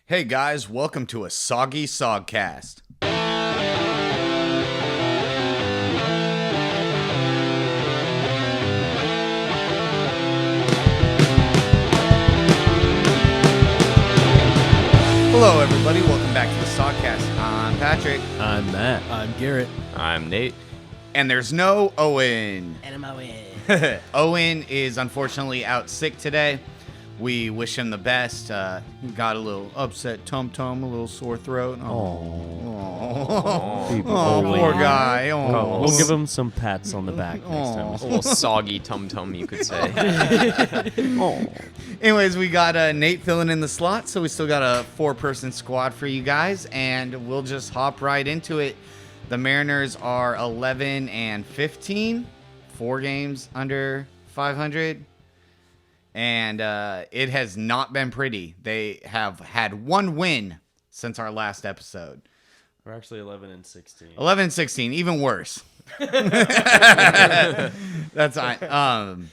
Hey guys, welcome to a Soggy Sogcast. Hello everybody, welcome back to the Sogcast. I'm Patrick. I'm Matt. I'm Garrett. I'm Nate. And there's no Owen. And I'm Owen. Owen is unfortunately out sick today. We wish him the best. He got a little upset tum-tum, a little sore throat. Oh, poor guy. Oh. We'll give him some pats on the back next time. A little soggy tum-tum, you could say. Anyways, we got Nate filling in the slot, so we still got a 4-person squad for you guys, and we'll just hop right into it. The Mariners are 11-15, 4 games under 500. And it has not been pretty. They have had 1 win since our last episode. We're actually 11-16. 11-16, even worse. That's fine.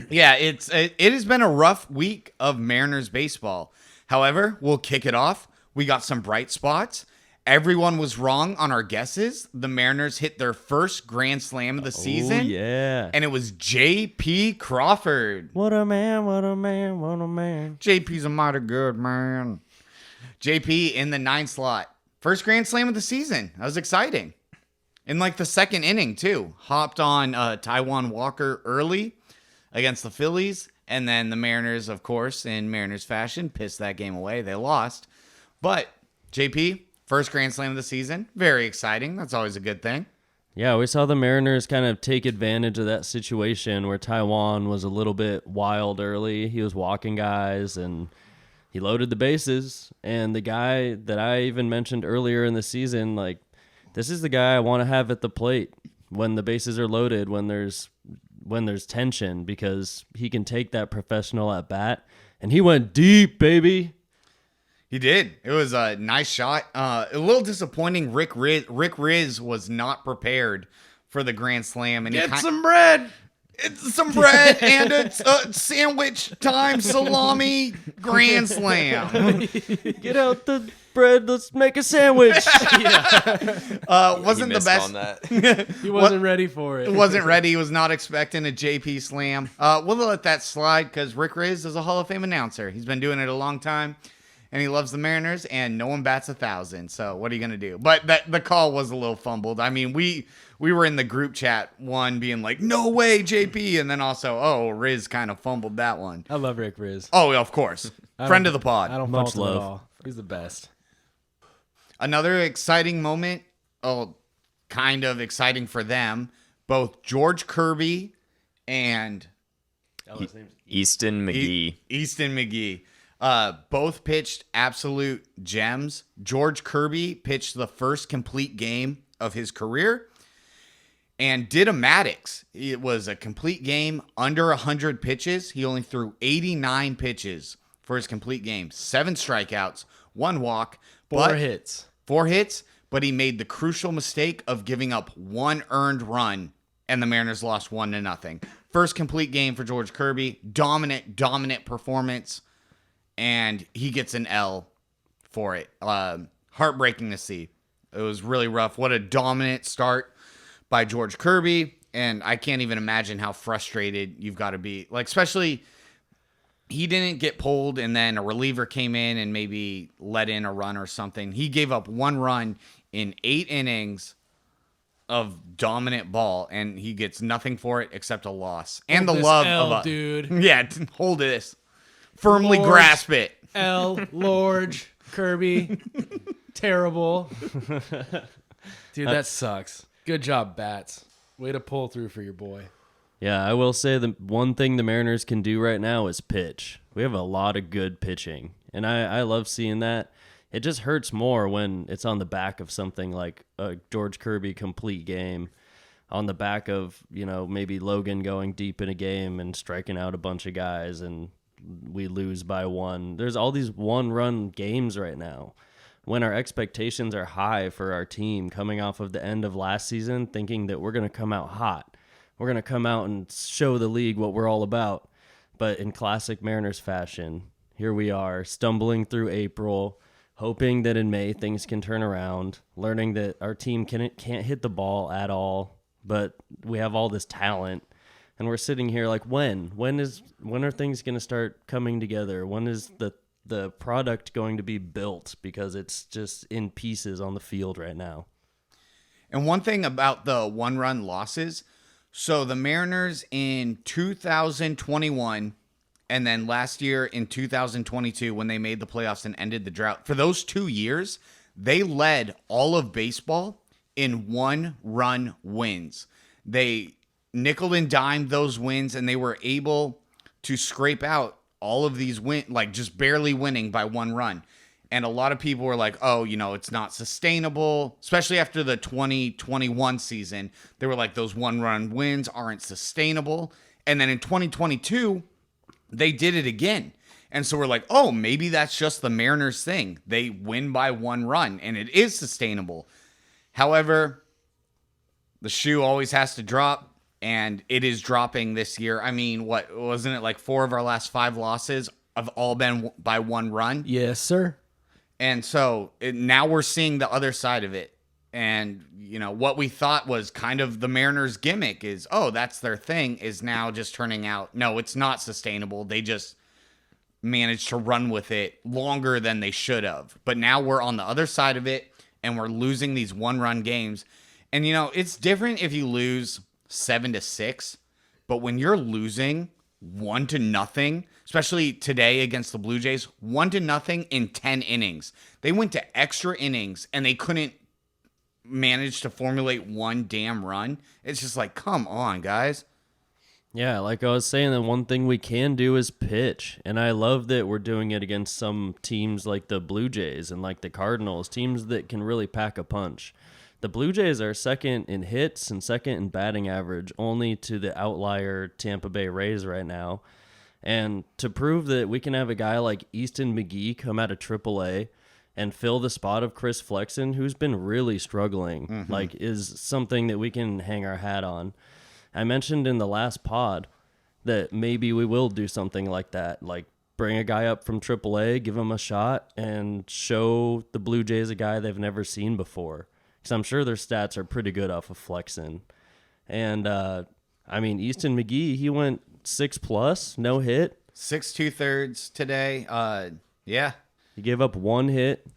Yeah, it has been a rough week of Mariners baseball. However, we'll kick it off. We got some bright spots. Everyone was wrong on our guesses. The Mariners hit their first grand slam of the season. Oh, yeah. And it was J.P. Crawford. What a man, what a man, what a man. JP's a mighty good man. JP in the 9 slot. First grand slam of the season. That was exciting. In like the second inning, too. Hopped on Taijuan Walker early against the Phillies. And then the Mariners, of course, in Mariners fashion, pissed that game away. They lost. But JP, first grand slam of the season. Very exciting. That's always a good thing. Yeah, we saw the Mariners kind of take advantage of that situation where Taijuan was a little bit wild early. He was walking guys and he loaded the bases. And the guy that I even mentioned earlier in the season, like, this is the guy I want to have at the plate when the bases are loaded, when there's tension, because he can take that professional at bat. And he went deep, baby. He did. It was a nice shot. A little disappointing. Rick Rizz was not prepared for the grand slam, and Some bread. It's some bread and it's sandwich time salami grand slam. Get out the bread. Let's make a sandwich. Wasn't the best on that. He wasn't ready for it. Wasn't ready. He was not expecting a JP slam. We'll let that slide because Rick Rizz is a Hall of Fame announcer. He's been doing it a long time. And he loves the Mariners, and no one bats 1,000. So what are you gonna do? But the call was a little fumbled. I mean, we were in the group chat, one being like, "No way, JP," and then also, "Oh, Rizz kind of fumbled that one." I love Rick Rizz. Oh, of course, friend of the pod. I don't Much fault him love. at all. He's the best. Another exciting moment. Oh, kind of exciting for them. Both George Kirby and Easton McGee. Easton McGee. Both pitched absolute gems. George Kirby pitched the first complete game of his career and did a Maddox. It was a complete game under 100 pitches. He only threw 89 pitches for his complete game. 7 strikeouts, 1 walk, 4 hits. 4 hits, but he made the crucial mistake of giving up 1 earned run, and the Mariners lost 1-0. First complete game for George Kirby. Dominant performance. And he gets an L for it. Heartbreaking to see. It was really rough. What a dominant start by George Kirby. And I can't even imagine how frustrated you've got to be. Like, especially, he didn't get pulled and then a reliever came in and maybe let in a run or something. He gave up 1 run in 8 innings of dominant ball, and he gets nothing for it except a loss. And Hold the this love L, of a... dude. Yeah, hold this. Firmly Lord. grasp it. L. Lorge. Kirby. Terrible. Dude, that sucks. Good job, Bats. Way to pull through for your boy. Yeah, I will say the one thing the Mariners can do right now is pitch. We have a lot of good pitching, and I love seeing that. It just hurts more when it's on the back of something like a George Kirby complete game, on the back of, maybe Logan going deep in a game and striking out a bunch of guys, and we lose by 1. There's all these 1-run games right now when our expectations are high for our team coming off of the end of last season, thinking that we're going to come out hot. We're going to come out and show the league what we're all about. But in classic Mariners fashion, here we are stumbling through April. hoping that in May things can turn around, learning that our team can't hit the ball at all, but we have all this talent. And we're sitting here like, when are things going to start coming together? When is the product going to be built? Because it's just in pieces on the field right now. And one thing about the one-run losses, so the Mariners in 2021 and then last year in 2022 when they made the playoffs and ended the drought, for those 2 years, they led all of baseball in one-run wins. They nickel and dimed those wins, and they were able to scrape out all of these like just barely winning by one run. And a lot of people were like, oh, it's not sustainable, especially after the 2021 season. They were like, those one-run wins aren't sustainable. And then in 2022, they did it again. And so we're like, oh, maybe that's just the Mariners thing. They win by one run, and it is sustainable. However, the shoe always has to drop, and it is dropping this year. I mean, what wasn't it like 4 of our last 5 losses have all been by one run? Yes, sir. And so now we're seeing the other side of it. And, what we thought was kind of the Mariners gimmick is, oh, that's their thing, is now just turning out, no, it's not sustainable. They just managed to run with it longer than they should have. But now we're on the other side of it, and we're losing these one-run games. And, it's different if you lose 7-6, but when you're losing 1-0, especially today against the Blue Jays, 1-0 in 10 innings. They went to extra innings and they couldn't manage to formulate one damn run. It's just like, come on, guys. Yeah, like I was saying, the one thing we can do is pitch. And I love that we're doing it against some teams like the Blue Jays and like the Cardinals, teams that can really pack a punch. The Blue Jays are second in hits and second in batting average, only to the outlier Tampa Bay Rays right now. And to prove that we can have a guy like Easton McGee come out of AAA and fill the spot of Chris Flexen, who's been really struggling, like is something that we can hang our hat on. I mentioned in the last pod that maybe we will do something like that, like bring a guy up from AAA, give him a shot, and show the Blue Jays a guy they've never seen before. Because I'm sure their stats are pretty good off of Flexen. And, Easton McGee, he went 6+, no hit. 6 2/3 today. Yeah. He gave up 1 hit.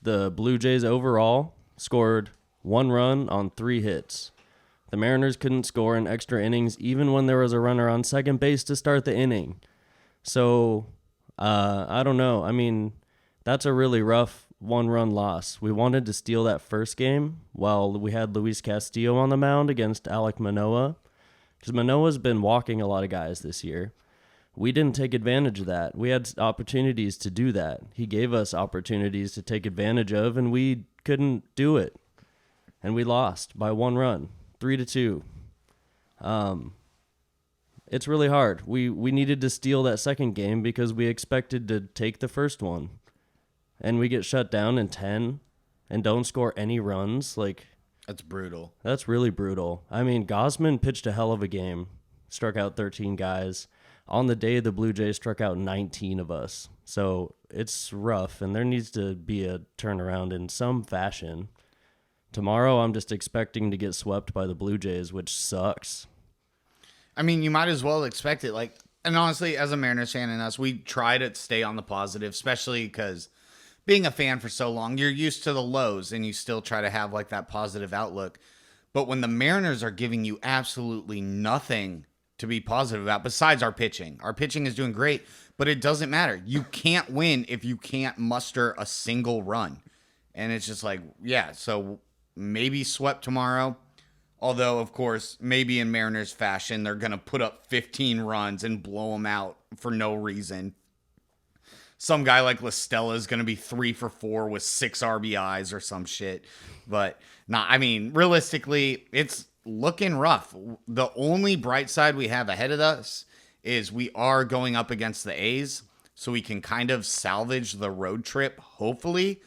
The Blue Jays overall scored 1 run on 3 hits. The Mariners couldn't score in extra innings even when there was a runner on second base to start the inning. So, I don't know. I mean, that's a really rough 1-run loss. We wanted to steal that first game while we had Luis Castillo on the mound against Alek Manoah, because Manoah's been walking a lot of guys this year. We didn't take advantage of that. We had opportunities to do that. He gave us opportunities to take advantage of, and we couldn't do it. And we lost by 1 run, 3-2. It's really hard. We needed to steal that second game because we expected to take the first one. And we get shut down in 10 and don't score any runs. Like, That's brutal. that's really brutal. I mean, Gosman pitched a hell of a game, struck out 13 guys. On the day, the Blue Jays struck out 19 of us. So it's rough, and there needs to be a turnaround in some fashion. Tomorrow, I'm just expecting to get swept by the Blue Jays, which sucks. I mean, you might as well expect it. And honestly, as a Mariners fan and us, we try to stay on the positive, especially because being a fan for so long, you're used to the lows, and you still try to have that positive outlook. But when the Mariners are giving you absolutely nothing to be positive about, besides our pitching is doing great, but it doesn't matter. You can't win if you can't muster a single run. And it's just so maybe swept tomorrow. Although, of course, maybe in Mariners fashion, they're going to put up 15 runs and blow them out for no reason. Some guy like La Stella is going to be 3 for 4 with 6 RBIs or some shit. But, realistically, it's looking rough. The only bright side we have ahead of us is we are going up against the A's, so we can kind of salvage the road trip, hopefully.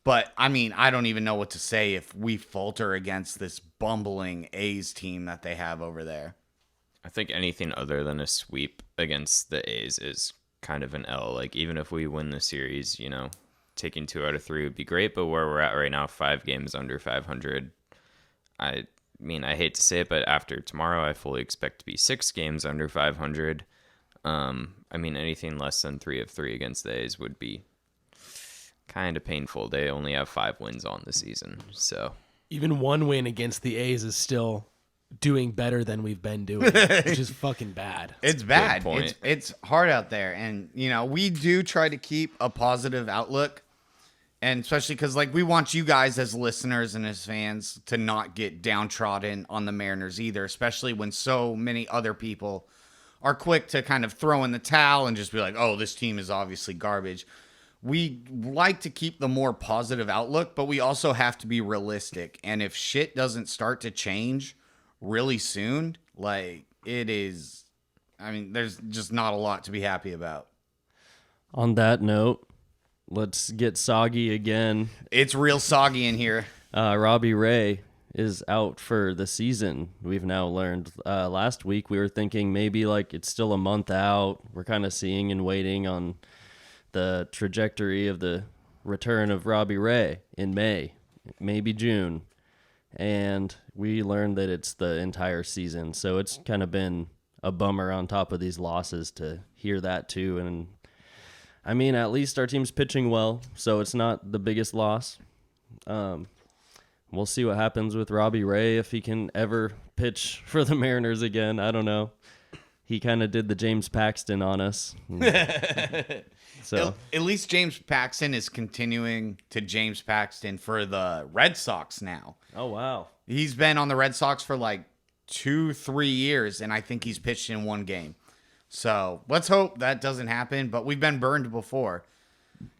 But, I don't even know what to say if we falter against this bumbling A's team that they have over there. I think anything other than a sweep against the A's is kind of an L. Even if we win the series, taking 2 out of 3 would be great. But where we're at right now, 5 games under 500. I mean, I hate to say it, but after tomorrow, I fully expect to be 6 games under 500. I mean, anything less than 3 of 3 against the A's would be kind of painful. They only have 5 wins on the season, so even 1 win against the A's is still doing better than we've been doing, which is fucking bad. It's bad. point. It's hard out there, and we do try to keep a positive outlook, and especially because we want you guys as listeners and as fans to not get downtrodden on the Mariners either, especially when so many other people are quick to kind of throw in the towel and just be like, oh, this team is obviously garbage. We like to keep the more positive outlook, but we also have to be realistic. And if shit doesn't start to change really soon, there's just not a lot to be happy about. On that note, let's get soggy again. It's real soggy in here. Robbie Ray is out for the season. We've now learned. Last week we were thinking maybe it's still a month out. We're kind of seeing and waiting on the trajectory of the return of Robbie Ray in May, maybe June. And we learned that it's the entire season. So it's kind of been a bummer on top of these losses to hear that too. And I mean, at least our team's pitching well, so it's not the biggest loss. We'll see what happens with Robbie Ray, if he can ever pitch for the Mariners again. I don't know. He kind of did the James Paxton on us. So At least James Paxton is continuing to James Paxton for the Red Sox now. Oh, wow. He's been on the Red Sox for 2-3 years, and I think he's pitched in 1 game. So let's hope that doesn't happen, but we've been burned before.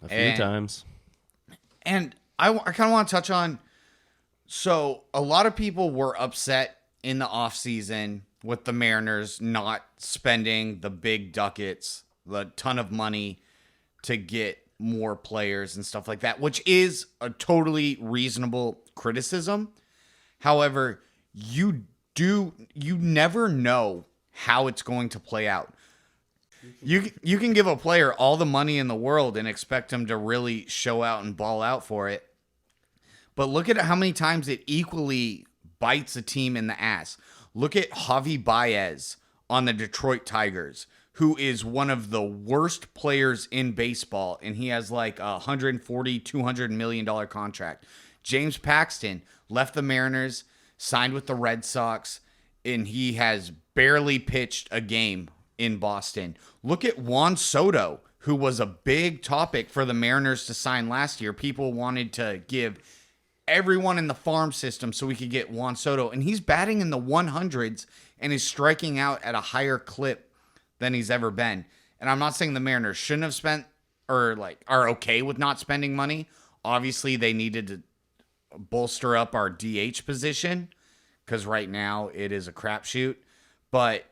A few times. And I kind of want to touch on, so a lot of people were upset in the offseason with the Mariners not spending the big ducats, the ton of money to get more players and stuff like that, which is a totally reasonable criticism. However, you never know how it's going to play out. You can give a player all the money in the world and expect him to really show out and ball out for it. But look at how many times it equally bites a team in the ass. Look at Javi Baez on the Detroit Tigers, who is one of the worst players in baseball, and he has a $140, $200 million contract. James Paxton left the Mariners, signed with the Red Sox, and he has barely pitched a game in Boston. Look at Juan Soto, who was a big topic for the Mariners to sign last year. People wanted to give everyone in the farm system so we could get Juan Soto, and he's batting in the 100s and is striking out at a higher clip than he's ever been. And I'm not saying the Mariners shouldn't have spent or are okay with not spending money. Obviously, they needed to bolster up our DH position because right now it is a crapshoot. But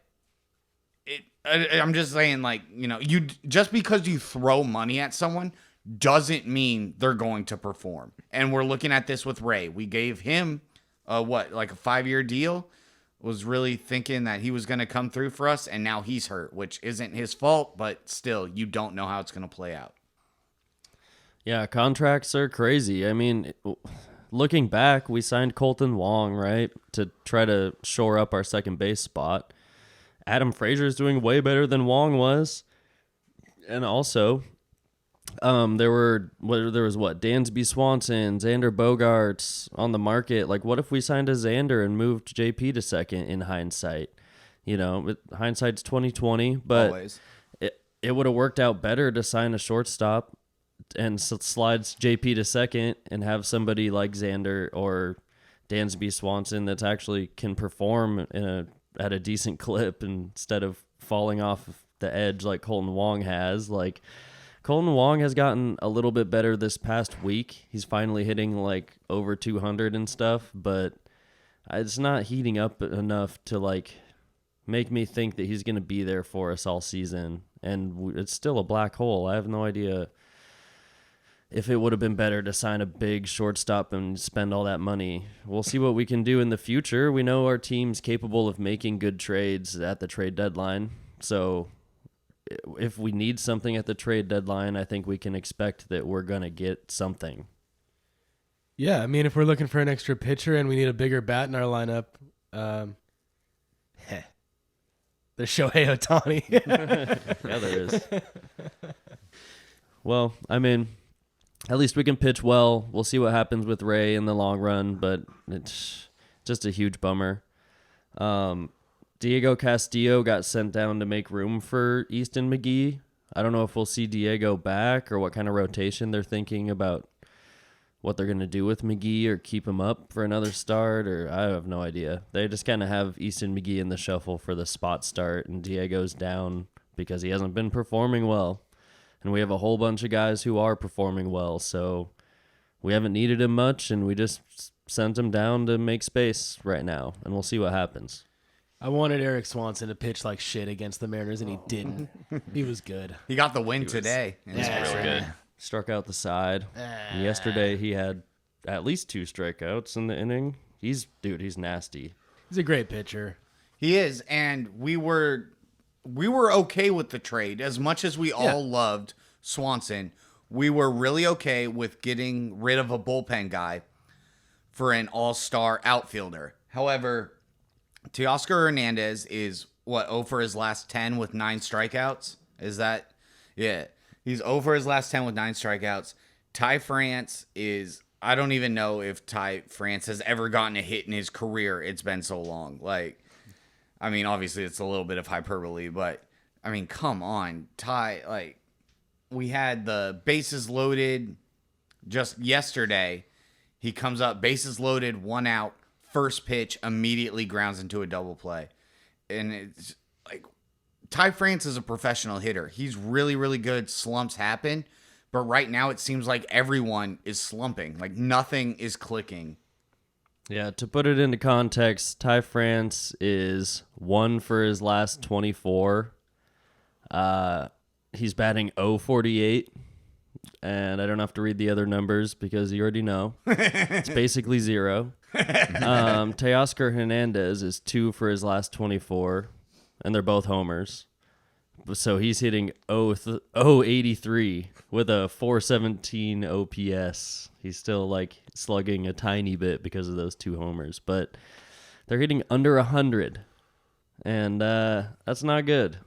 I'm just saying, you just because you throw money at someone doesn't mean they're going to perform. And we're looking at this with Ray. We gave him a 5-year deal. Was really thinking that he was going to come through for us, and now he's hurt, which isn't his fault, but still, you don't know how it's going to play out. Yeah, contracts are crazy. I mean, looking back, we signed Colton Wong, right, to try to shore up our second base spot. Adam Frazier's doing way better than Wong was. And also, there was Dansby Swanson, Xander Bogaerts on the market. What if we signed a Xander and moved JP to second in hindsight? Hindsight's 2020, but Always. it would have worked out better to sign a shortstop and slides JP to second and have somebody like Xander or Dansby Swanson that's actually can perform at a decent clip instead of falling off the edge like Colton Wong has. Colton Wong has gotten a little bit better this past week. He's finally hitting over 200 and stuff, but it's not heating up enough to make me think that he's going to be there for us all season. And it's still a black hole. I have no idea if it would have been better to sign a big shortstop and spend all that money. We'll see what we can do in the future. We know our team's capable of making good trades at the trade deadline. So if we need something at the trade deadline, I think we can expect that we're going to get something. Yeah, I mean, if we're looking for an extra pitcher and we need a bigger bat in our lineup, there's Shohei Ohtani. Yeah, there is. Well, I mean, at least we can pitch well. We'll see what happens with Ray in the long run, but it's just a huge bummer. Diego Castillo got sent down to make room for Easton McGee. I don't know if we'll see Diego back or what kind of rotation they're thinking about, what they're going to do with McGee or keep him up for another start, or I have no idea. They just kind of have Easton McGee in the shuffle for the spot start, and Diego's down because he hasn't been performing well. And we have a whole bunch of guys who are performing well, so we haven't needed him much, and we just sent him down to make space right now, and we'll see what happens. I wanted Eric Swanson to pitch like shit against the Mariners, and he didn't. He was good. He got the win today. Really good. Struck out the side. And yesterday he had at least 2 strikeouts in the inning. He's nasty. He's a great pitcher. He is, and we were okay with the trade. As much as we all loved Swanson, we were really okay with getting rid of a bullpen guy for an all-star outfielder. However, Teoscar Hernandez is, 0 for his last 10 with 9 strikeouts? Is that? Yeah. He's 0 for his last 10 with 9 strikeouts. Ty France is, I don't even know if Ty France has ever gotten a hit in his career. It's been so long. I mean, obviously it's a little bit of hyperbole, but I mean, come on. Ty, we had the bases loaded just yesterday. He comes up, bases loaded, 1 out, first pitch, immediately grounds into a double play. And it's Ty France is a professional hitter. He's really, really good. Slumps happen. But right now it seems like everyone is slumping. Nothing is clicking. Yeah, to put it into context, Ty France is 1 for his last 24. He's batting .048, and I don't have to read the other numbers because you already know. It's basically 0. Teoscar Hernandez is 2 for his last 24, and they're both homers. So he's hitting .083 with a 417 OPS. He's still slugging a tiny bit because of those 2 homers, but they're hitting under 100, and that's not good.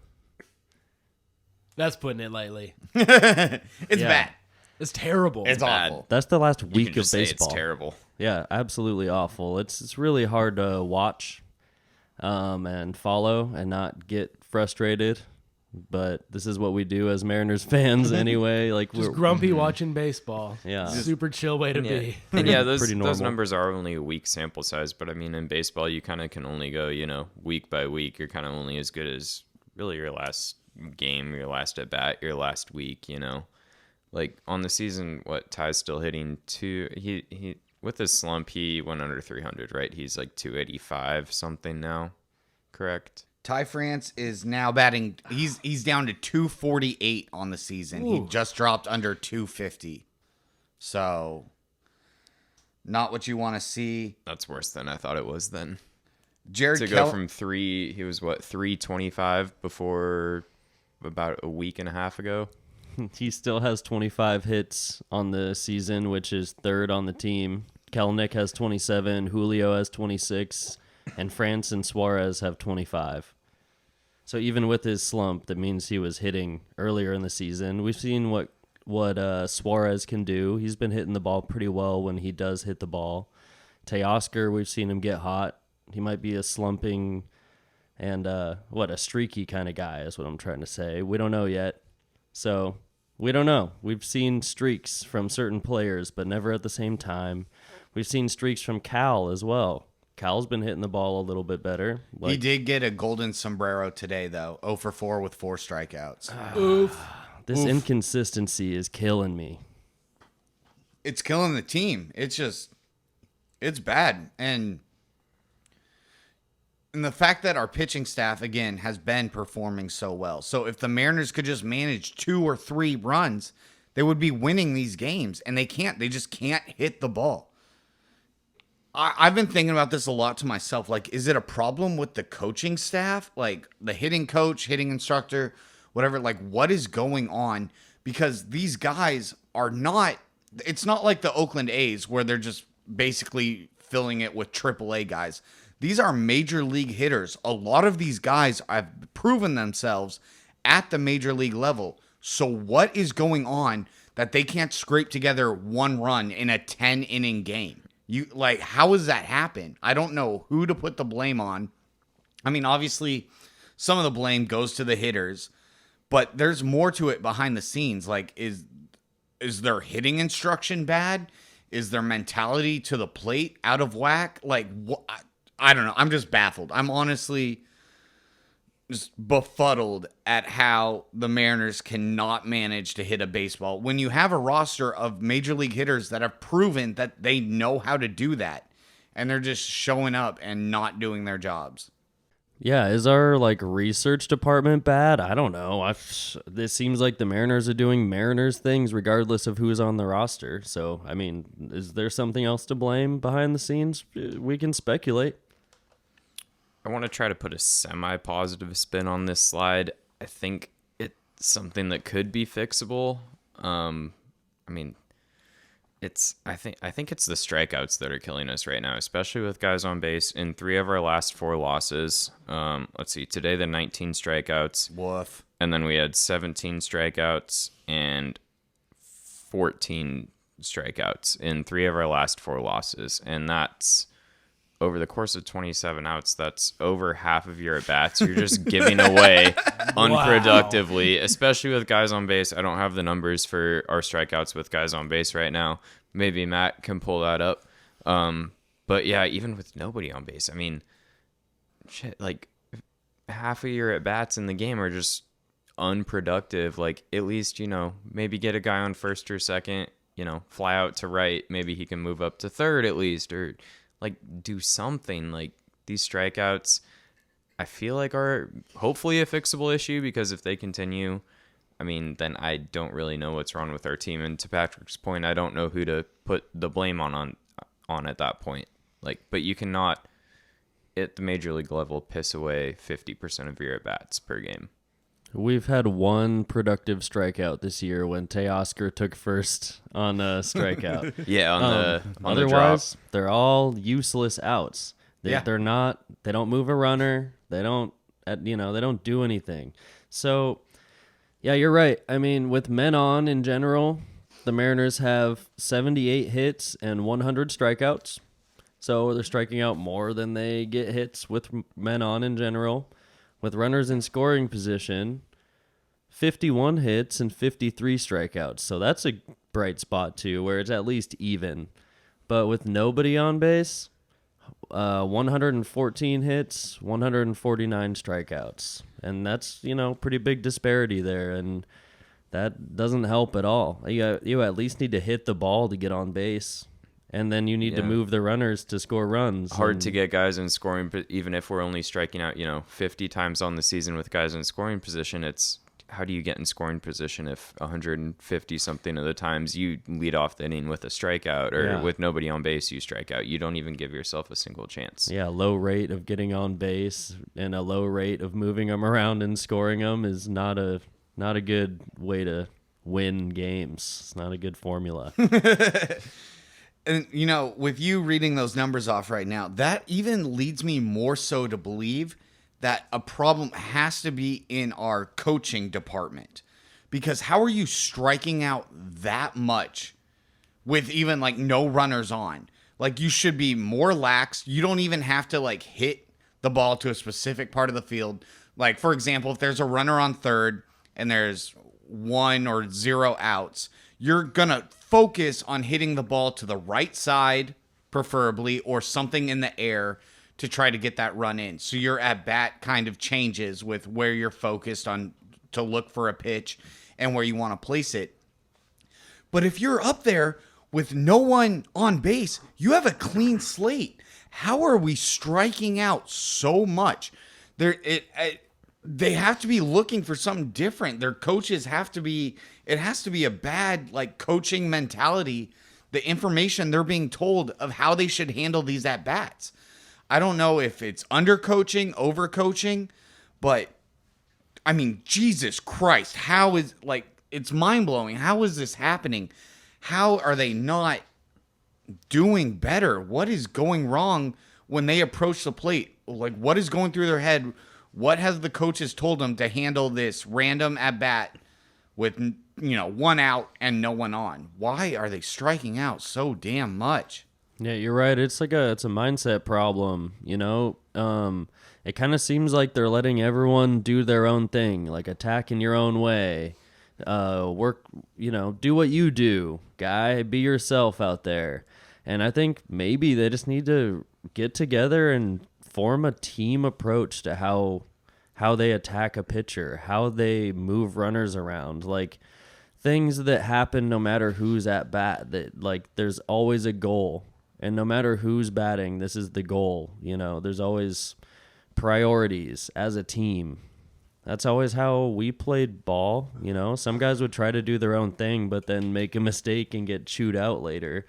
That's putting it lightly. It's bad. It's terrible. It's bad. awful. That's the last You week can of just say baseball. it's terrible. Yeah, absolutely awful. It's really hard to watch and follow and not get frustrated. But this is what we do as Mariners fans anyway. Just grumpy watching baseball. Yeah. Super chill way to be. And yeah, those pretty normal. numbers are only a week sample size, but I mean, in baseball, you kind of can only go, week by week. You're kind of only as good as really your last game, your last at bat, your last week. On the season, Ty's still hitting 2. He with his slump, he went under 300, right? He's 285 something now, correct? Ty France is now batting. He's down to 248 on the season. Ooh. He just dropped under 250. So, not what you want to see. That's worse than I thought it was then. Jared To go from 3, he was 325 before about a week and a half ago. He still has 25 hits on the season, which is 3rd on the team. Kelenic has 27, Julio has 26, and France and Suarez have 25. So even with his slump, that means he was hitting earlier in the season. We've seen what Suarez can do. He's been hitting the ball pretty well when he does hit the ball. Teoscar, we've seen him get hot. He might be a slumping and a streaky kind of guy is what I'm trying to say. We don't know yet. So we don't know. We've seen streaks from certain players, but never at the same time. We've seen streaks from Cal as well. Cal's been hitting the ball a little bit better. He did get a golden sombrero today, though. 0 for 4 with 4 strikeouts. Oof. This inconsistency is killing me. It's killing the team. It's bad. And the fact that our pitching staff, again, has been performing so well. So if the Mariners could just manage 2 or 3 runs, they would be winning these games. And they can't. They just can't hit the ball. I've been thinking about this a lot to myself. Is it a problem with the coaching staff? The hitting coach, hitting instructor, whatever. Like, what is going on? Because these guys are not, it's not like the Oakland A's where they're just basically filling it with AAA guys. These are major league hitters. A lot of these guys have proven themselves at the major league level. So what is going on that they can't scrape together one run in a 10-inning game? How does that happen? I don't know who to put the blame on. I mean, obviously, some of the blame goes to the hitters, but there's more to it behind the scenes. Like, is their hitting instruction bad? Is their mentality to the plate out of whack? Like, what? I don't know. I'm just baffled. I'm honestly just befuddled at how the Mariners cannot manage to hit a baseball when you have a roster of major league hitters that have proven that they know how to do that, and they're just showing up and not doing their jobs. Yeah, is our research department bad? I don't know. This seems like the Mariners are doing Mariners things regardless of who's on the roster. So, I mean, is there something else to blame behind the scenes? We can speculate. I want to try to put a semi-positive spin on this slide. I think it's something that could be fixable. I think it's the strikeouts that are killing us right now, especially with guys on base. In 3 of our last 4 losses, let's see, today the 19 strikeouts. Woof. And then we had 17 strikeouts and 14 strikeouts in 3 of our last 4 losses. And that's over the course of 27 outs. That's over half of your at-bats you're just giving away unproductively, especially with guys on base. I don't have the numbers for our strikeouts with guys on base right now. Maybe Matt can pull that up. But yeah, even with nobody on base, I mean, shit, half of your at-bats in the game are just unproductive. At least, maybe get a guy on first or second, fly out to right. Maybe he can move up to third at least, or do something. These strikeouts, I feel are hopefully a fixable issue, because if they continue, I mean, then I don't really know what's wrong with our team. And to Patrick's point, I don't know who to put the blame on at that point. But you cannot, at the major league level, piss away 50% of your at-bats per game. We've had one productive strikeout this year when Teoscar took first on a strikeout. Yeah, on the drop. Otherwise, they're all useless outs. They're not. They don't move a runner. They don't. They don't do anything. So, yeah, you're right. I mean, with men on in general, the Mariners have 78 hits and 100 strikeouts. So they're striking out more than they get hits with men on in general. With runners in scoring position, 51 hits and 53 strikeouts. So that's a bright spot too, where it's at least even. But with nobody on base, 114 hits, 149 strikeouts. And that's, pretty big disparity there. And that doesn't help at all. You at least need to hit the ball to get on base. And then you need to move the runners to score runs. Hard to get guys in scoring, but even if we're only striking out, 50 times on the season with guys in scoring position, it's how do you get in scoring position if 150 something of the times you lead off the inning with a strikeout, or with nobody on base you strike out? You don't even give yourself a single chance. Yeah, low rate of getting on base and a low rate of moving them around and scoring them is not a good way to win games. It's not a good formula. And, with you reading those numbers off right now, that even leads me more so to believe that a problem has to be in our coaching department. Because how are you striking out that much with even, no runners on? You should be more lax. You don't even have to, hit the ball to a specific part of the field. For example, if there's a runner on third and there's 1 or 0 outs, you're going to focus on hitting the ball to the right side, preferably, or something in the air to try to get that run in. So your at-bat kind of changes with where you're focused on to look for a pitch and where you want to place it. But if you're up there with no one on base, you have a clean slate. How are we striking out so much? They have to be looking for something different. Their coaches have to be, it has to be a bad coaching mentality, the information they're being told of how they should handle these at-bats. I don't know if it's under-coaching, over-coaching, but I mean, Jesus Christ, how is, like, it's mind-blowing. How is this happening? How are they not doing better? What is going wrong when they approach the plate? Like, what is going through their head? What has the coaches told them to handle this random at-bat with, one out and no one on? Why are they striking out so damn much? Yeah, you're right. It's a mindset problem, It kind of seems like they're letting everyone do their own thing, like attack in your own way. Work, do what you do, guy. Be yourself out there. And I think maybe they just need to get together and form a team approach to how they attack a pitcher, how they move runners around, like things that happen no matter who's at bat, that like there's always a goal. And no matter who's batting, this is the goal. There's always priorities as a team. That's always how we played ball. Some guys would try to do their own thing, but then make a mistake and get chewed out later.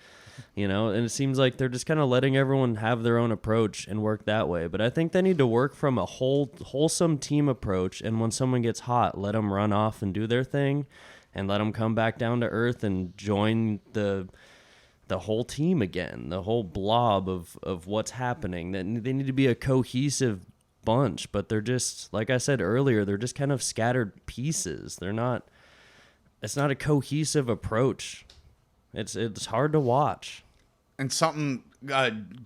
And it seems like they're just kind of letting everyone have their own approach and work that way. But I think they need to work from a wholesome team approach. And when someone gets hot, let them run off and do their thing, and let them come back down to earth and join the whole team again, the whole blob of what's happening. That they need to be a cohesive bunch, but they're just, like I said earlier, they're just kind of scattered pieces. It's not a cohesive approach. It's hard to watch. And something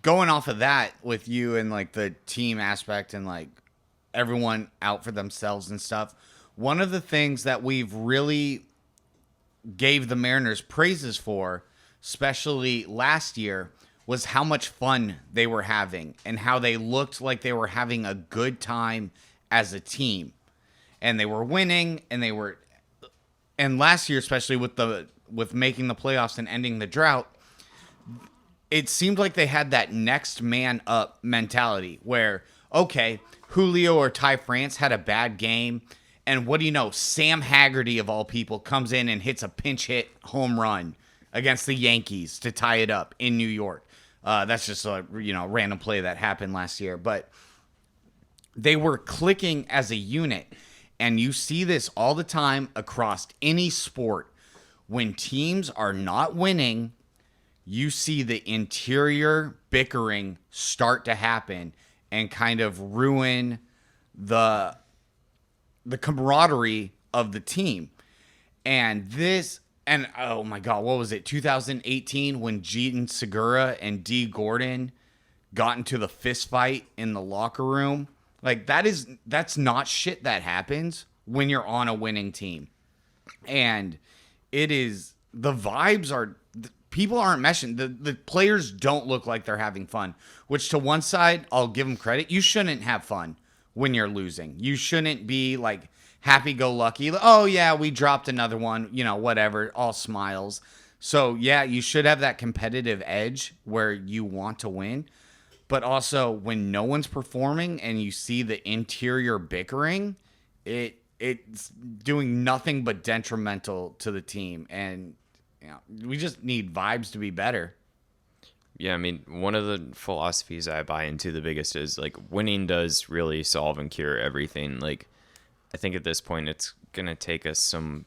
going off of that with you and like the team aspect and like everyone out for themselves and stuff. One of the things that we've really gave the Mariners praises for, especially last year, was how much fun they were having and how they looked like they were having a good time as a team. And they were winning, and last year, especially with making the playoffs and ending the drought, it seemed like they had that next man up mentality where, okay, Julio or Ty France had a bad game, and what do you know, Sam Haggerty of all people comes in and hits a pinch hit home run against the Yankees to tie it up in New York. That's just a random play that happened last year, but they were clicking as a unit, and you see this all the time across any sport. When teams are not winning, you see the interior bickering start to happen and kind of ruin the camaraderie of the team. And oh my God, what was it? 2018 when Jeeton Segura and D. Gordon got into the fist fight in the locker room. Like that's not shit that happens when you're on a winning team. And the vibes are, people aren't meshing. The players don't look like they're having fun, which to one side, I'll give them credit. You shouldn't have fun when you're losing. You shouldn't be like happy-go-lucky. Oh yeah, we dropped another one, whatever, all smiles. So yeah, you should have that competitive edge where you want to win. But also when no one's performing and you see the interior bickering, it's doing nothing but detrimental to the team. And we just need vibes to be better. Yeah, I mean, one of the philosophies I buy into the biggest is, like, winning does really solve and cure everything. Like, I think at this point it's going to take us some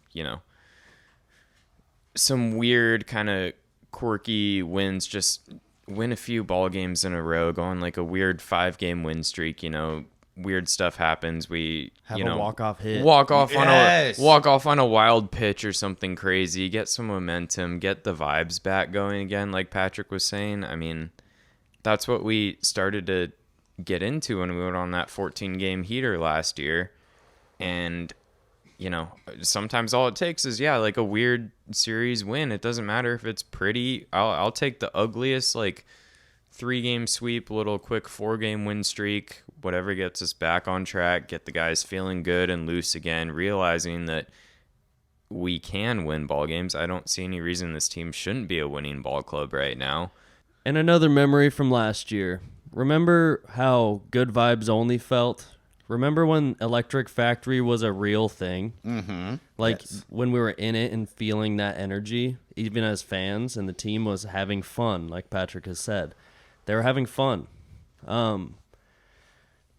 weird kind of quirky wins, just win a few ball games in a row, go on like a weird 5-game win streak, weird stuff happens. We have a walk-off hit. Walk off on a wild pitch or something crazy, get some momentum, get the vibes back going again, like Patrick was saying. I mean, that's what we started to get into when we went on that 14-game heater last year. And, sometimes all it takes is, like a weird series win. It doesn't matter if it's pretty. I'll take the ugliest, like, 3-game sweep, little quick 4-game win streak, whatever gets us back on track, get the guys feeling good and loose again, realizing that we can win ball games. I don't see any reason this team shouldn't be a winning ball club right now. And another memory from last year. Remember how good vibes only felt? Remember when Electric Factory was a real thing? Mm-hmm. When we were in it and feeling that energy, even as fans, and the team was having fun, like Patrick has said. They were having fun.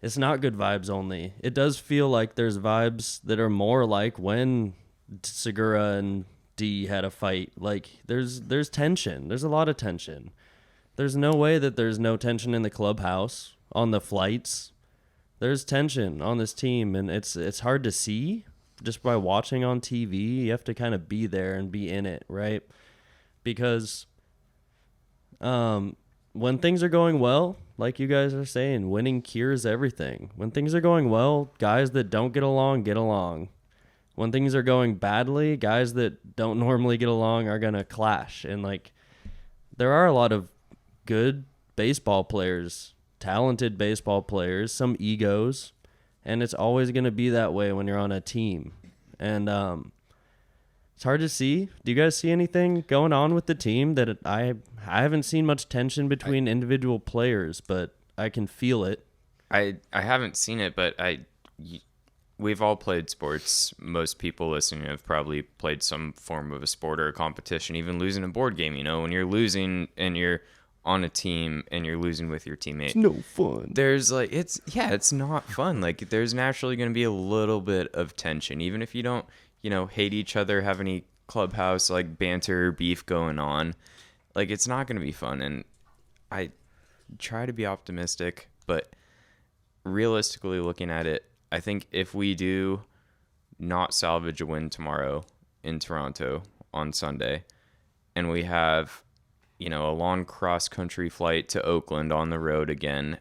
it's not good vibes only. It does feel like there's vibes that are more like when Segura and D had a fight. Like there's tension. There's a lot of tension. There's no way that there's no tension in the clubhouse, on the flights. There's tension on this team, and it's hard to see just by watching on TV. You have to kind of be there and be in it, right? Because when things are going well, like you guys are saying, winning cures everything. When things are going well, guys that don't get along get along. When things are going badly, guys that don't normally get along are going to clash. And like there are a lot of good baseball players, talented baseball players, some egos, and it's always going to be that way when you're on a team. And it's hard to see. Do you guys see anything going on with the team that I haven't seen much tension between individual players, but I can feel it. I haven't seen it, but we've all played sports. Most people listening have probably played some form of a sport or a competition, even losing a board game. You know, when you're losing and you're on a team and you're losing with your teammate, It's no fun. there's like it's not fun. Like there's naturally going to be a little bit of tension, even if you don't hate each other, have any clubhouse like banter or beef going on. Like it's not going to be fun. And I try to be optimistic, but realistically looking at it, I think if we do not salvage a win tomorrow in Toronto on Sunday, and we have a long cross-country flight to Oakland on the road again,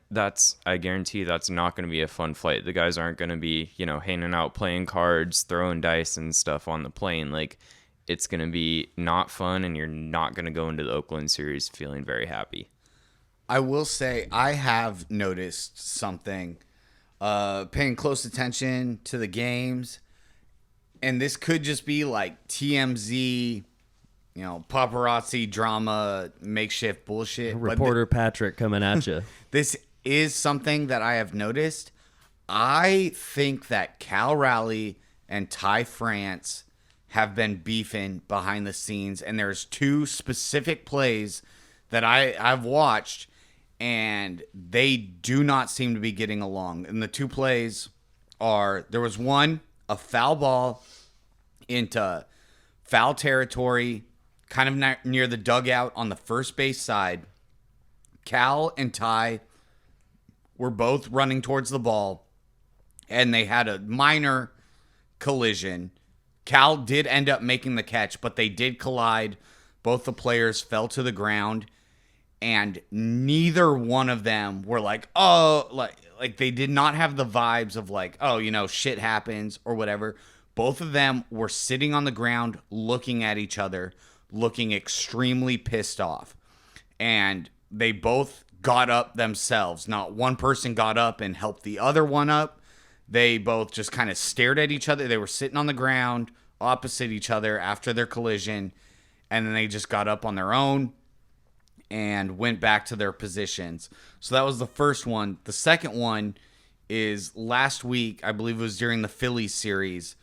I guarantee that's not going to be a fun flight. The guys aren't going to be, hanging out, playing cards, throwing dice and stuff on the plane. Like, it's going to be not fun, and you're not going to go into the Oakland series feeling very happy. I will say I have noticed something, paying close attention to the games, and this could just be like TMZ, paparazzi drama, makeshift bullshit. Reporter Patrick coming at you. This is something that I have noticed. I think that Cal Raleigh and Ty France have been beefing behind the scenes, and there's two specific plays that I've watched, and they do not seem to be getting along. And the two plays are, there was one, a foul ball into foul territory, kind of near the dugout on the first base side. Cal and Ty were both running towards the ball, and they had a minor collision. Cal did end up making the catch, but they did collide. Both the players fell to the ground, and neither one of them were like, oh, like they did not have the vibes of like, oh, shit happens or whatever. Both of them were sitting on the ground looking at each other, looking extremely pissed off. And they both got up themselves. Not one person got up and helped the other one up. They both just kind of stared at each other. They were sitting on the ground opposite each other after their collision, and then they just got up on their own and went back to their positions. So that was the first one. The second one is last week, I believe it was during the Phillies series.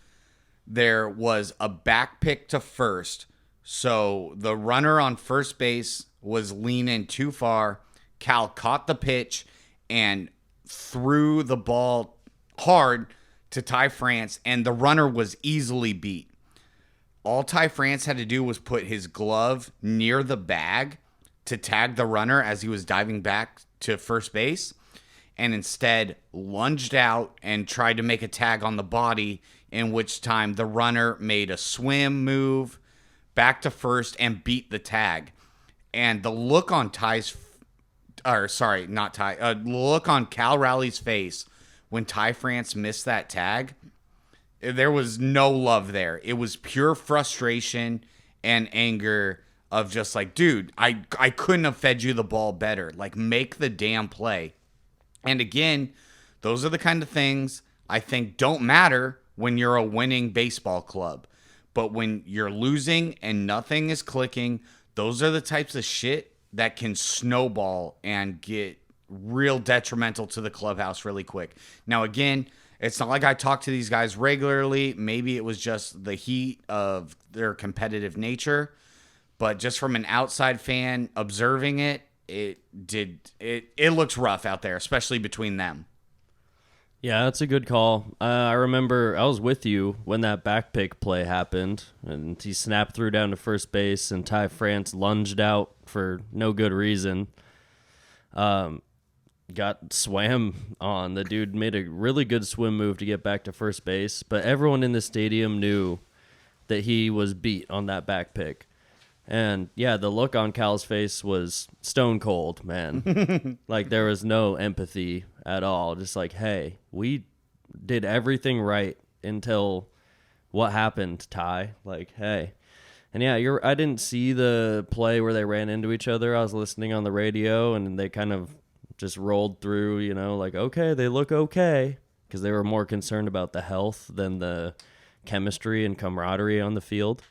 There was a back pick to first. So the runner on first base was leaning too far. Cal caught the pitch and threw the ball hard to Ty France, and the runner was easily beat. All Ty France had to do was put his glove near the bag to tag the runner as he was diving back to first base, and instead lunged out and tried to make a tag on the body, in which time the runner made a swim move back to first and beat the tag. And the look on look on Cal Raleigh's face when Ty France missed that tag, there was no love there. It was pure frustration and anger of just like, dude, I couldn't have fed you the ball better. Like, make the damn play. And again, those are the kind of things I think don't matter when you're a winning baseball club. But when you're losing and nothing is clicking, those are the types of shit that can snowball and get real detrimental to the clubhouse really quick. Now, again, it's not like I talk to these guys regularly. Maybe it was just the heat of their competitive nature. But just from an outside fan observing it, it looks rough out there, especially between them. Yeah, that's a good call. I remember I was with you when that back pick play happened, and he snapped through down to first base, and Ty France lunged out for no good reason. Got swam on. The dude made a really good swim move to get back to first base, but everyone in the stadium knew that he was beat on that back pick. And yeah, the look on Cal's face was stone cold, man. Like there was no empathy at all. Just like, hey, we did everything right until what happened, Ty. Like, hey. And yeah, I didn't see the play where they ran into each other. I was listening on the radio, and they kind of just rolled through, like, okay, they look okay, because they were more concerned about the health than the chemistry and camaraderie on the field.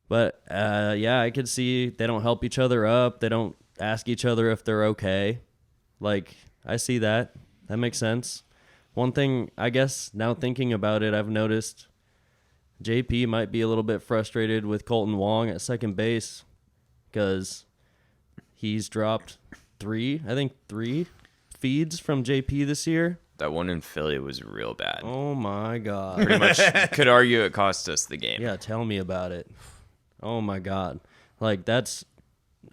But, yeah, I could see they don't help each other up. They don't ask each other if they're okay. Like, I see that. That makes sense. One thing, I guess, now thinking about it, I've noticed JP might be a little bit frustrated with Colton Wong at second base because he's dropped three feeds from JP this year. That one in Philly was real bad. Oh, my God. Pretty much could argue it cost us the game. Yeah, tell me about it. Oh, my God. Like, that's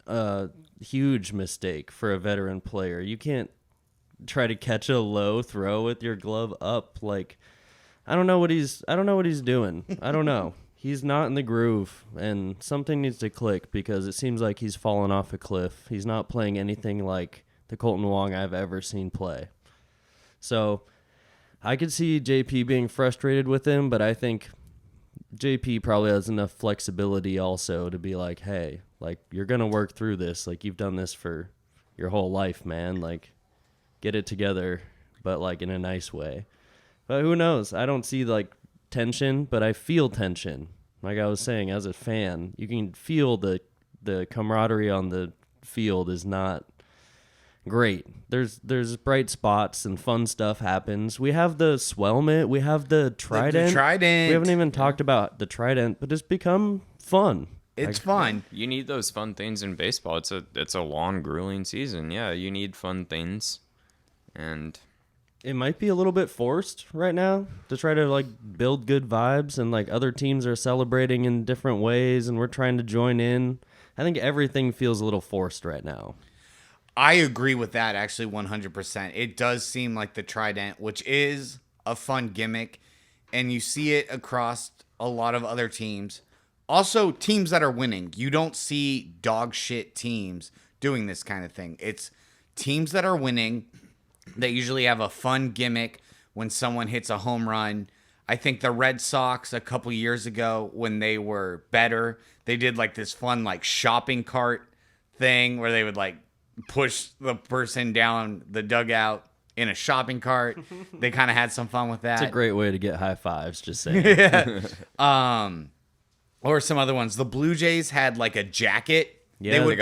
a huge mistake for a veteran player. You can't try to catch a low throw with your glove up. Like, I don't know what he's doing. I don't know. He's not in the groove, and something needs to click because it seems like he's fallen off a cliff. He's not playing anything like the Colton Wong I've ever seen play. So I could see JP being frustrated with him, but I think JP probably has enough flexibility also to be like, hey, like, you're going to work through this. Like, you've done this for your whole life, man. Like, get it together, but, like, in a nice way. But who knows? I don't see, like, tension, but I feel tension. Like I was saying, as a fan, you can feel the camaraderie on the field is not great. There's bright spots and fun stuff happens. We have the swell mitt. We have the Trident. The Trident. We haven't even talked about the Trident, but it's become fun. It's fun. You need those fun things in baseball. It's a long, grueling season. Yeah, you need fun things. And it might be a little bit forced right now to try to, like, build good vibes, and, like, other teams are celebrating in different ways, and we're trying to join in. I think everything feels a little forced right now. I agree with that, actually, 100%. It does seem like the Trident, which is a fun gimmick, and you see it across a lot of other teams. Also, teams that are winning. You don't see dog shit teams doing this kind of thing. It's teams that are winning. They usually have a fun gimmick when someone hits a home run. I think the Red Sox a couple years ago, when they were better, they did like this fun like shopping cart thing where they would like push the person down the dugout in a shopping cart. They kind of had some fun with that. It's a great way to get high fives, just saying. Yeah. Or some other ones. The Blue Jays had like a jacket. Yeah, they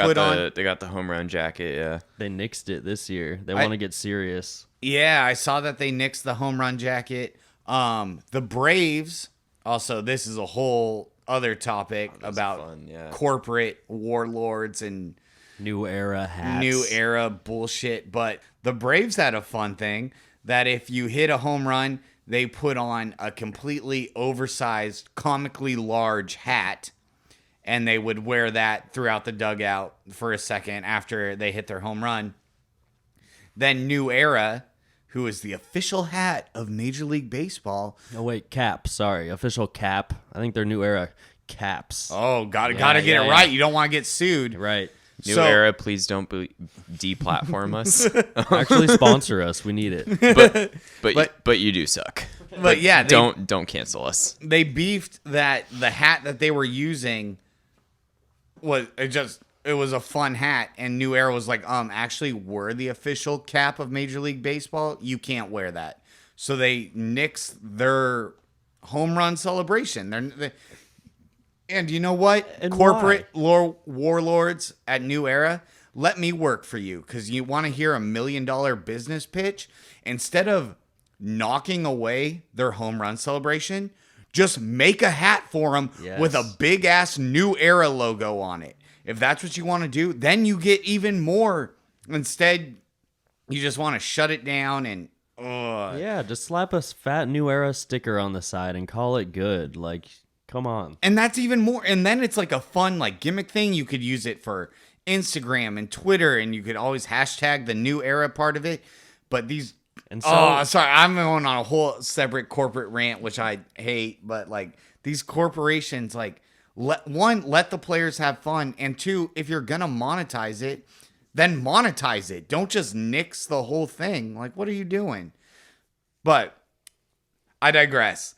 got the home run jacket, yeah. They nixed it this year. They want to get serious. Yeah, I saw that they nixed the home run jacket. The Braves, also, this is a whole other topic about fun, yeah. corporate warlords and New era hats. new era bullshit. But the Braves had a fun thing that if you hit a home run, they put on a completely oversized, comically large hat. And they would wear that throughout the dugout for a second after they hit their home run. Then New Era, who is the official hat of Major League Baseball. Oh, wait, cap. Sorry. Official cap. I think they're New Era caps. Oh, gotta get it right. You don't want to get sued. Right. New Era, please don't deplatform us. Actually sponsor us. We need it. But you do suck. But yeah, don't cancel us. They beefed that the hat that they were using it was a fun hat, and New Era was like, actually, we're the official cap of Major League Baseball. You can't wear that. So they nixed their home run celebration. And you know what? And corporate warlords at New Era, let me work for you, because you want to hear $1 million business pitch. Instead of knocking away their home run celebration, just make a hat for them with a big ass New Era logo on it. If that's what you want to do, then you get even more. Instead, you just want to shut it down and Ugh. Yeah, just slap a fat New Era sticker on the side and call it good. Like, come on. And that's even more. And then it's like a fun like gimmick thing. You could use it for Instagram and Twitter, and you could always hashtag the New Era part of it. But these. And so, Sorry, I'm going on a whole separate corporate rant, which I hate. But like these corporations, like let the players have fun, and two, if you're gonna monetize it, then monetize it. Don't just nix the whole thing. Like, what are you doing? But I digress.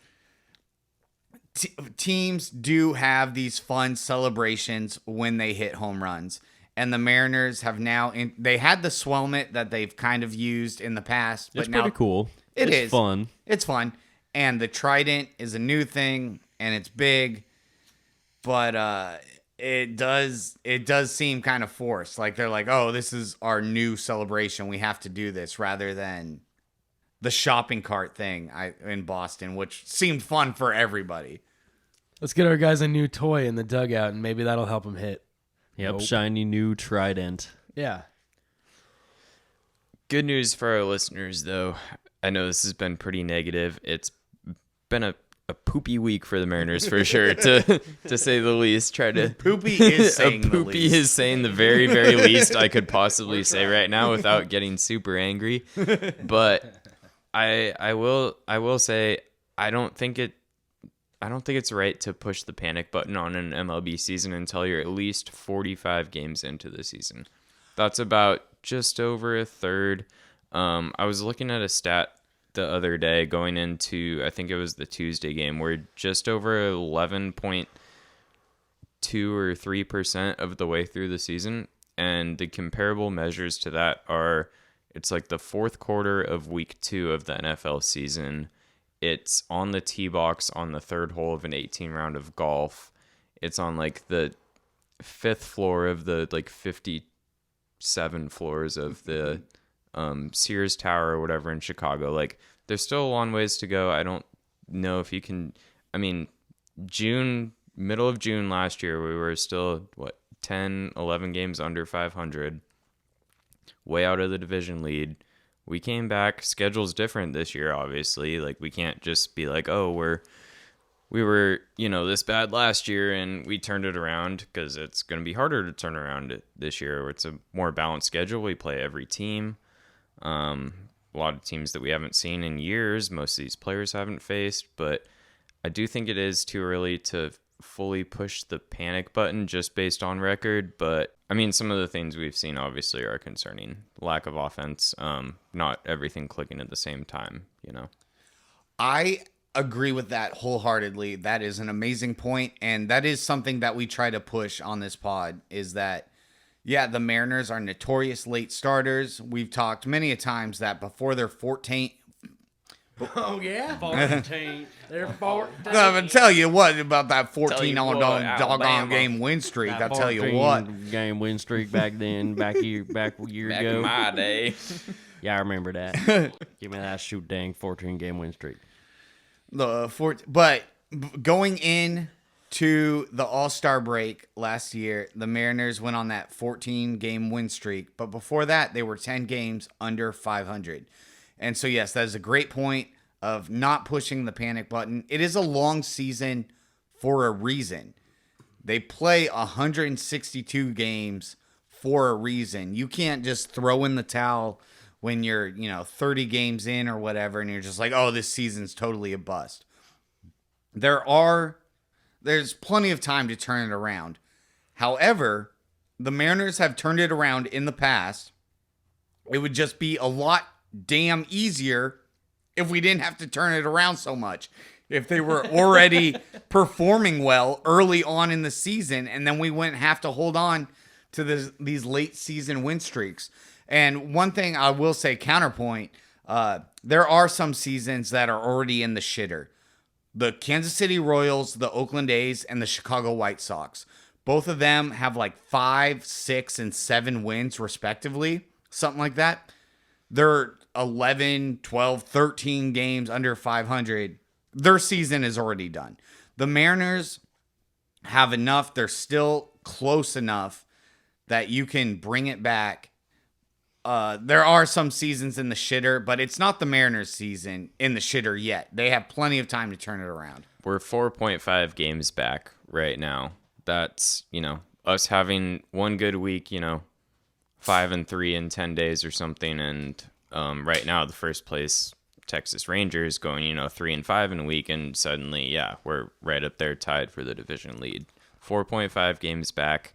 Teams do have these fun celebrations when they hit home runs. And the Mariners have now, they had the swell mitt that they've kind of used in the past. But it's now pretty cool. It's is fun. It's fun. And the Trident is a new thing, and it's big. But it does seem kind of forced. Like they're like, oh, this is our new celebration. We have to do this, rather than the shopping cart thing in Boston, which seemed fun for everybody. Let's get our guys a new toy in the dugout, and maybe that'll help them hit. Yep, Nope. shiny new Trident. Yeah. Good news for our listeners, though. I know this has been pretty negative. It's been a poopy week for the Mariners for sure, to say the least. Poopy is saying the poopy least. is saying the very, very least I could possibly say right now without getting super angry. But I will say I don't think it's right to push the panic button on an MLB season until you're at least 45 games into the season. That's about just over a third. I was looking at a stat the other day going into, I think it was the Tuesday game, where just over 11.2 or 3% of the way through the season. And the comparable measures to that are, it's like the fourth quarter of week 2 of the NFL season. It's on the tee box on the third hole of an 18 round of golf. It's on like the 5th floor of the like 57 floors of the Sears Tower or whatever in Chicago. Like, there's still a long ways to go. I don't know if you can. I mean, middle of June last year, we were still 10, 11 games under 500, way out of the division lead. We came back. Schedule's different this year, obviously. Like, we can't just be like, oh, we were, this bad last year and we turned it around, because it's going to be harder to turn around this year. It's a more balanced schedule. We play every team. A lot of teams that we haven't seen in years. Most of these players haven't faced, but I do think it is too early to fully push the panic button just based on record. But I mean, some of the things we've seen obviously are concerning. Lack of offense, not everything clicking at the same time, I agree with that wholeheartedly. That is an amazing point, and that is something that we try to push on this pod, is that, yeah, the Mariners are notorious late starters. We've talked many a times that before their 14th... Oh, yeah? They're 14. I'm going to tell you what about that 14 on what, doggone Alabama. game win streak. That I'll tell you 14 what. game win streak back then, back a year Back ago. in my day. Yeah, I remember that. Give me that shoot dang 14 game win streak. But going in to the All-Star break last year, the Mariners went on that 14-game win streak. But before that, they were 10 games under 500. And so, yes, that is a great point of not pushing the panic button. It is a long season for a reason. They play 162 games for a reason. You can't just throw in the towel when you're, 30 games in or whatever, and you're just like, oh, this season's totally a bust. There's plenty of time to turn it around. However, the Mariners have turned it around in the past. It would just be a lot damn easier if we didn't have to turn it around so much. If they were already performing well early on in the season, and then we wouldn't have to hold on to these late season win streaks. And one thing I will say, counterpoint, there are some seasons that are already in the shitter. The Kansas City Royals, the Oakland A's, and the Chicago White Sox. Both of them have like 5, 6, and 7 wins respectively. Something like that. They're 11, 12, 13 games under 500. Their season is already done. The Mariners have enough. They're still close enough that you can bring it back there are some seasons in the shitter, but it's not the Mariners season in the shitter yet. They have plenty of time to turn it around. We're 4.5 games back right now. That's, us having one good week, 5-3 in 10 days or something. And right now, the first place Texas Rangers going, 3-5 in a week. And suddenly, yeah, we're right up there tied for the division lead. 4.5 games back,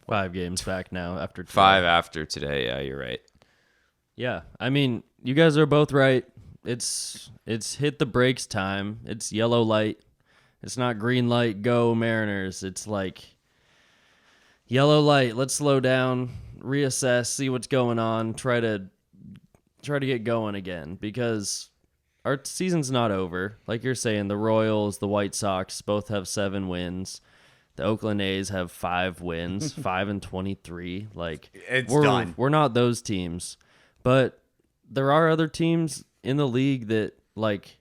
5 games back now after today. 5 after today. Yeah, you're right. Yeah, I mean, you guys are both right. It's hit the brakes time. It's yellow light. It's not green light, go Mariners. It's like yellow light. Let's slow down, reassess, see what's going on, try to get going again, because our season's not over. Like you're saying, the Royals, the White Sox both have 7 wins. The Oakland A's have 5 wins, 5-23. Like It's done. We're not those teams, but there are other teams in the league that, like,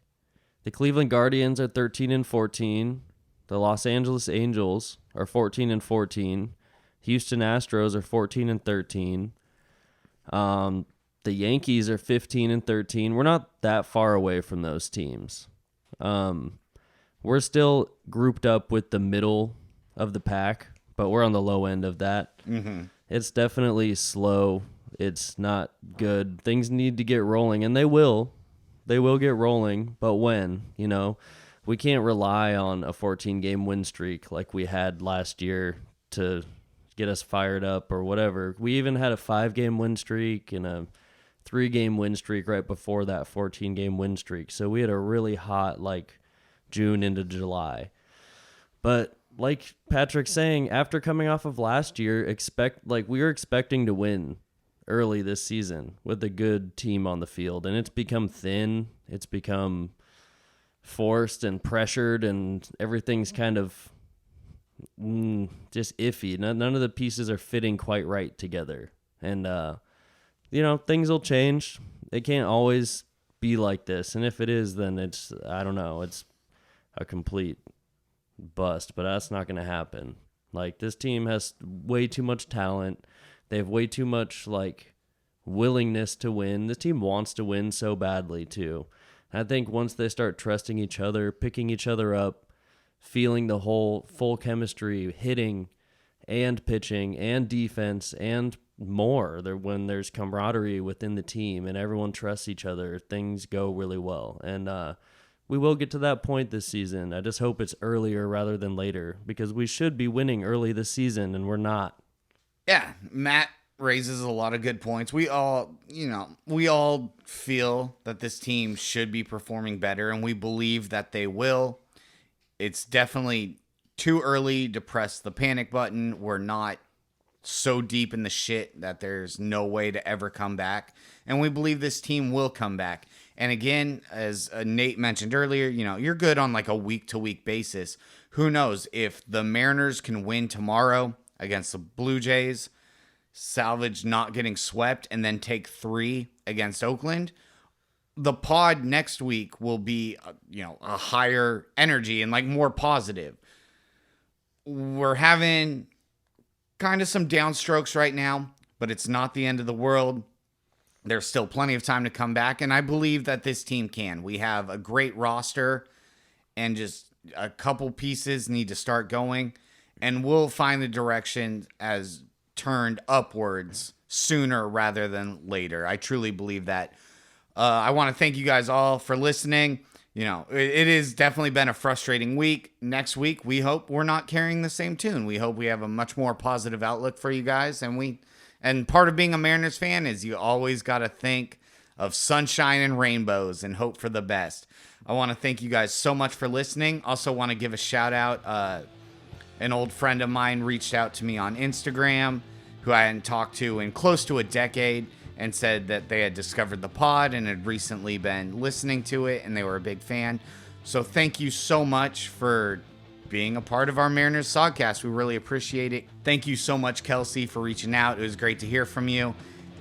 the Cleveland Guardians are 13-14. The Los Angeles Angels are 14-14. Houston Astros are 14-13. The Yankees are 15-13. We're not that far away from those teams. We're still grouped up with the middle of the pack, but we're on the low end of that. Mm-hmm. It's definitely slow. It's not good. Things need to get rolling, and they will. They will get rolling, but when? We can't rely on a 14-game win streak like we had last year to get us fired up or whatever. We even had a 5-game win streak and a 3-game win streak right before that 14-game win streak. So we had a really hot, June into July. But like Patrick's saying, after coming off of last year, we were expecting to win early this season with a good team on the field, and it's become thin. It's become forced and pressured, and everything's kind of just iffy. None of the pieces are fitting quite right together, and things will change. It can't always be like this, and if it is, then it's a complete bust, but that's not going to happen. This team has way too much talent. They have way too much willingness to win. This team wants to win so badly too. I think once they start trusting each other, picking each other up, feeling the whole full chemistry, hitting and pitching and defense and more, when there's camaraderie within the team and everyone trusts each other, things go really well. And we will get to that point this season. I just hope it's earlier rather than later, because we should be winning early this season, and we're not. Yeah, Matt raises a lot of good points. We all feel that this team should be performing better, and we believe that they will. It's definitely too early to press the panic button. We're not so deep in the shit that there's no way to ever come back, and we believe this team will come back. And again, as Nate mentioned earlier, you're good on a week-to-week basis. Who knows if the Mariners can win tomorrow against the Blue Jays, salvage not getting swept, and then take 3 against Oakland, the pod next week will be, a higher energy and more positive. We're having kind of some downstrokes right now, but it's not the end of the world. There's still plenty of time to come back, and I believe that this team can. We have a great roster, and just a couple pieces need to start going, and we'll find the direction as turned upwards sooner rather than later. I truly believe that. I want to thank you guys all for listening. It has definitely been a frustrating week. Next week, we hope we're not carrying the same tune. We hope we have a much more positive outlook for you guys, and part of being a Mariners fan is you always got to think of sunshine and rainbows and hope for the best. I want to thank you guys so much for listening. Also want to give a shout out. An old friend of mine reached out to me on Instagram, who I hadn't talked to in close to a decade, and said that they had discovered the pod and had recently been listening to it, and they were a big fan. So thank you so much for being a part of our Mariners Sogcast. We really appreciate it. Thank you so much, Kelsey, for reaching out. It was great to hear from you,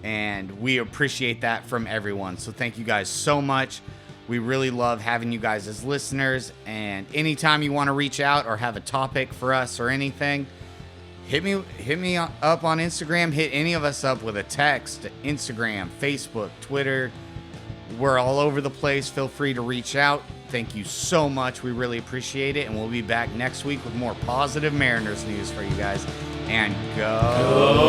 and we appreciate that from everyone. So thank you guys so much. We really love having you guys as listeners, and anytime you want to reach out or have a topic for us or anything, Hit me up on Instagram. Hit any of us up with a text. Instagram, Facebook, Twitter. We're all over the place. Feel free to reach out. Thank you so much. We really appreciate it. And we'll be back next week with more positive Mariners news for you guys. And go